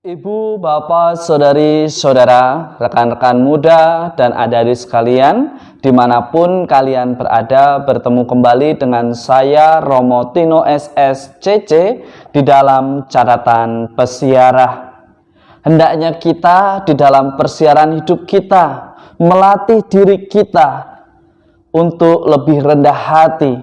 Ibu, bapak, saudari, saudara, rekan-rekan muda, dan adik-adik sekalian, dimanapun kalian berada, bertemu kembali dengan saya, Romo Tino SSCC, di dalam catatan pesiarah. Hendaknya kita di dalam persiaran hidup kita, melatih diri kita untuk lebih rendah hati,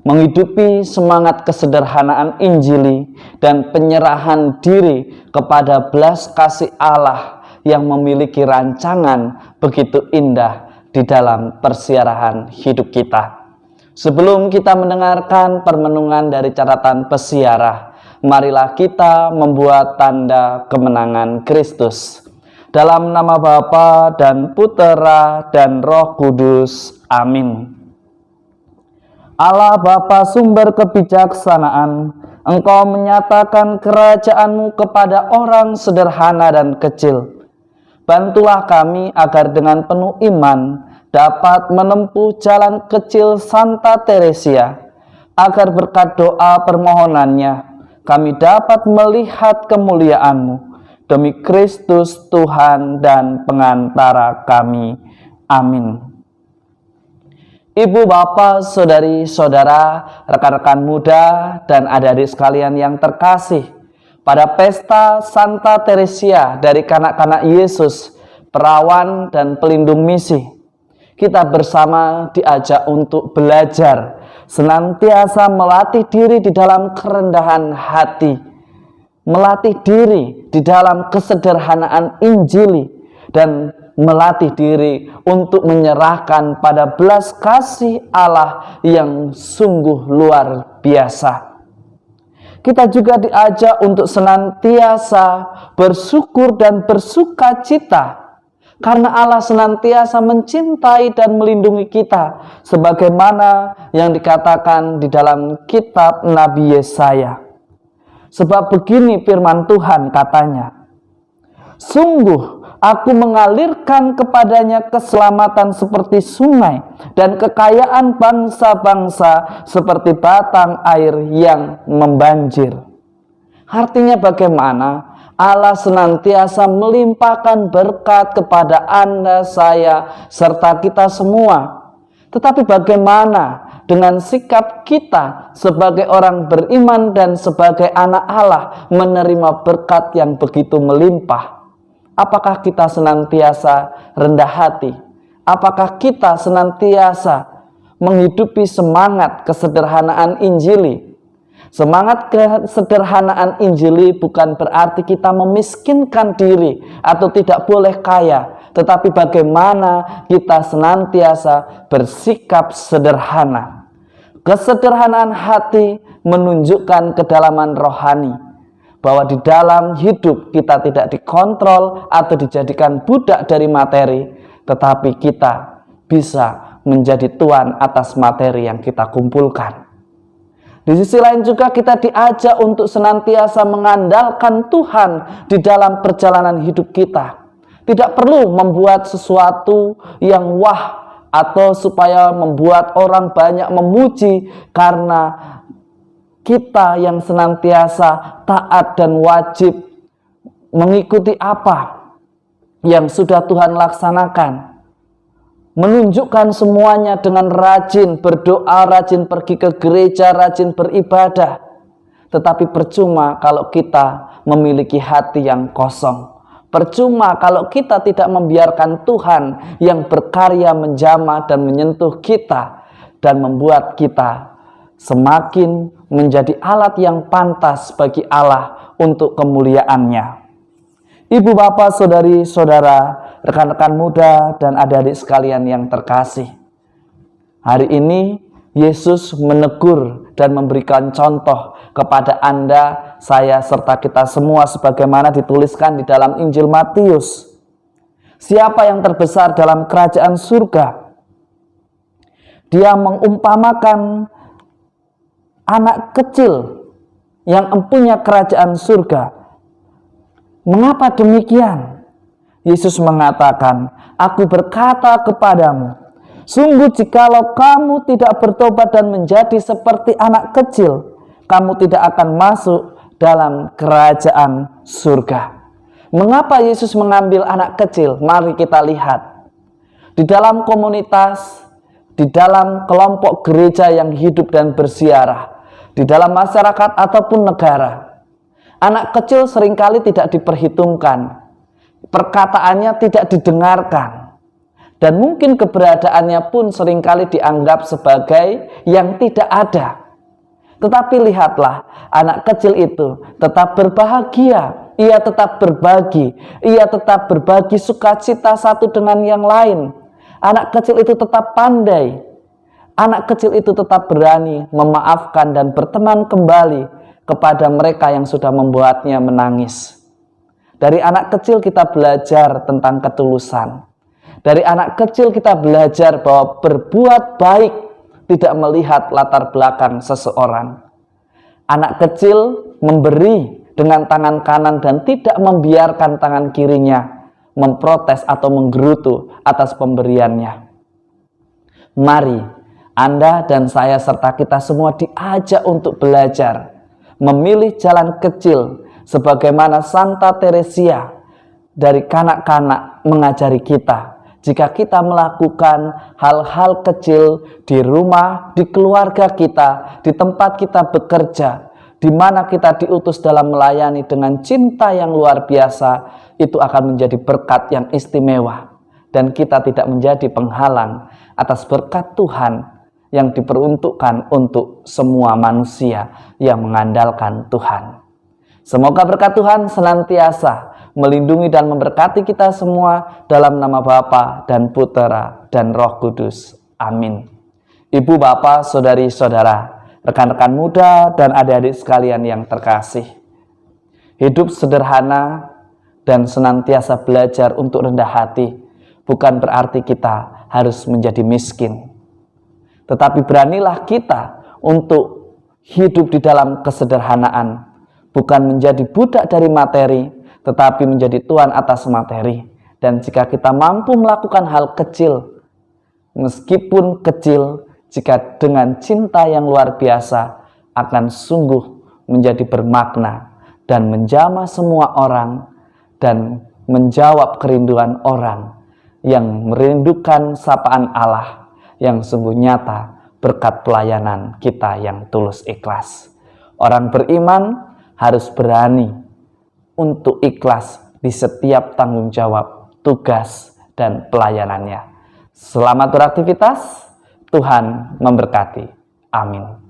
menghidupi semangat kesederhanaan Injili dan penyerahan diri kepada belas kasih Allah yang memiliki rancangan begitu indah di dalam persiarahan hidup kita. Sebelum kita mendengarkan permenungan dari catatan pesiarah, marilah kita membuat tanda kemenangan Kristus. Dalam nama Bapa dan Putera dan Roh Kudus. Amin. Allah Bapa sumber kebijaksanaan, Engkau menyatakan kerajaan-Mu kepada orang sederhana dan kecil. Bantulah kami agar dengan penuh iman dapat menempuh jalan kecil Santa Teresia, agar berkat doa permohonannya kami dapat melihat kemuliaan-Mu demi Kristus Tuhan dan pengantara kami. Amin. Ibu, bapak, saudari, saudara, rekan-rekan muda, dan adik-adik sekalian yang terkasih, pada pesta Santa Teresia dari kanak-kanak Yesus, perawan dan pelindung misi, kita bersama diajak untuk belajar, senantiasa melatih diri di dalam kerendahan hati, melatih diri di dalam kesederhanaan Injili, dan melatih diri untuk menyerahkan pada belas kasih Allah yang sungguh luar biasa. Kita juga diajak untuk senantiasa bersyukur dan bersuka cita, karena Allah senantiasa mencintai dan melindungi kita, sebagaimana yang dikatakan di dalam kitab Nabi Yesaya. Sebab begini firman Tuhan, katanya, "Sungguh Aku mengalirkan kepadanya keselamatan seperti sungai dan kekayaan bangsa-bangsa seperti batang air yang membanjir." Artinya bagaimana? Allah senantiasa melimpahkan berkat kepada Anda, saya, serta kita semua. Tetapi bagaimana dengan sikap kita sebagai orang beriman dan sebagai anak Allah menerima berkat yang begitu melimpah? Apakah kita senantiasa rendah hati? Apakah kita senantiasa menghidupi semangat kesederhanaan Injili? Semangat kesederhanaan Injili bukan berarti kita memiskinkan diri atau tidak boleh kaya, tetapi bagaimana kita senantiasa bersikap sederhana. Kesederhanaan hati menunjukkan kedalaman rohani, bahwa di dalam hidup kita tidak dikontrol atau dijadikan budak dari materi, tetapi kita bisa menjadi tuan atas materi yang kita kumpulkan. Di sisi lain juga kita diajak untuk senantiasa mengandalkan Tuhan di dalam perjalanan hidup kita. Tidak perlu membuat sesuatu yang wah atau supaya membuat orang banyak memuji, karena kita yang senantiasa taat dan wajib mengikuti apa yang sudah Tuhan laksanakan. Menunjukkan semuanya dengan rajin berdoa, rajin pergi ke gereja, rajin beribadah. Tetapi percuma kalau kita memiliki hati yang kosong. Percuma kalau kita tidak membiarkan Tuhan yang berkarya menjamah dan menyentuh kita dan membuat kita semakin menjadi alat yang pantas bagi Allah untuk kemuliaan-Nya. Ibu, bapak, saudari, saudara, rekan-rekan muda, dan adik-adik sekalian yang terkasih, hari ini Yesus menegur dan memberikan contoh kepada Anda, saya, serta kita semua sebagaimana dituliskan di dalam Injil Matius. Siapa yang terbesar dalam kerajaan surga? Dia mengumpamakan anak kecil yang empunya kerajaan surga. Mengapa demikian? Yesus mengatakan, "Aku berkata kepadamu, sungguh jikalau kamu tidak bertobat dan menjadi seperti anak kecil, kamu tidak akan masuk dalam kerajaan surga. Mengapa Yesus mengambil anak kecil? Mari kita lihat. Di dalam komunitas, di dalam kelompok gereja yang hidup dan bersiarah, di dalam masyarakat ataupun negara, anak kecil seringkali tidak diperhitungkan, perkataannya tidak didengarkan, dan mungkin keberadaannya pun seringkali dianggap sebagai yang tidak ada. Tetapi lihatlah, anak kecil itu tetap berbahagia, ia tetap berbagi, ia tetap berbagi sukacita satu dengan yang lain. Anak kecil itu tetap pandai, anak kecil itu tetap berani memaafkan dan berteman kembali kepada mereka yang sudah membuatnya menangis. Dari anak kecil kita belajar tentang ketulusan. Dari anak kecil kita belajar bahwa berbuat baik tidak melihat latar belakang seseorang. Anak kecil memberi dengan tangan kanan dan tidak membiarkan tangan kirinya memprotes atau menggerutu atas pemberiannya. Mari Anda dan saya serta kita semua diajak untuk belajar memilih jalan kecil sebagaimana Santa Teresia dari kanak-kanak mengajari kita. Jika kita melakukan hal-hal kecil di rumah, di keluarga kita, di tempat kita bekerja, di mana kita diutus dalam melayani dengan cinta yang luar biasa, itu akan menjadi berkat yang istimewa. Dan kita tidak menjadi penghalang atas berkat Tuhan yang diperuntukkan untuk semua manusia yang mengandalkan Tuhan. Semoga berkat Tuhan senantiasa melindungi dan memberkati kita semua dalam nama Bapa dan Putera dan Roh Kudus. Amin. Ibu, Bapak, saudari-saudara, rekan-rekan muda dan adik-adik sekalian yang terkasih, hidup sederhana dan senantiasa belajar untuk rendah hati bukan berarti kita harus menjadi miskin. Tetapi beranilah kita untuk hidup di dalam kesederhanaan, bukan menjadi budak dari materi, tetapi menjadi tuan atas materi. Dan jika kita mampu melakukan hal kecil, meskipun kecil, jika dengan cinta yang luar biasa, akan sungguh menjadi bermakna dan menjamah semua orang dan menjawab kerinduan orang yang merindukan sapaan Allah yang sungguh nyata berkat pelayanan kita yang tulus ikhlas. Orang beriman harus berani untuk ikhlas di setiap tanggung jawab, tugas, dan pelayanannya. Selamat beraktivitas, Tuhan memberkati. Amin.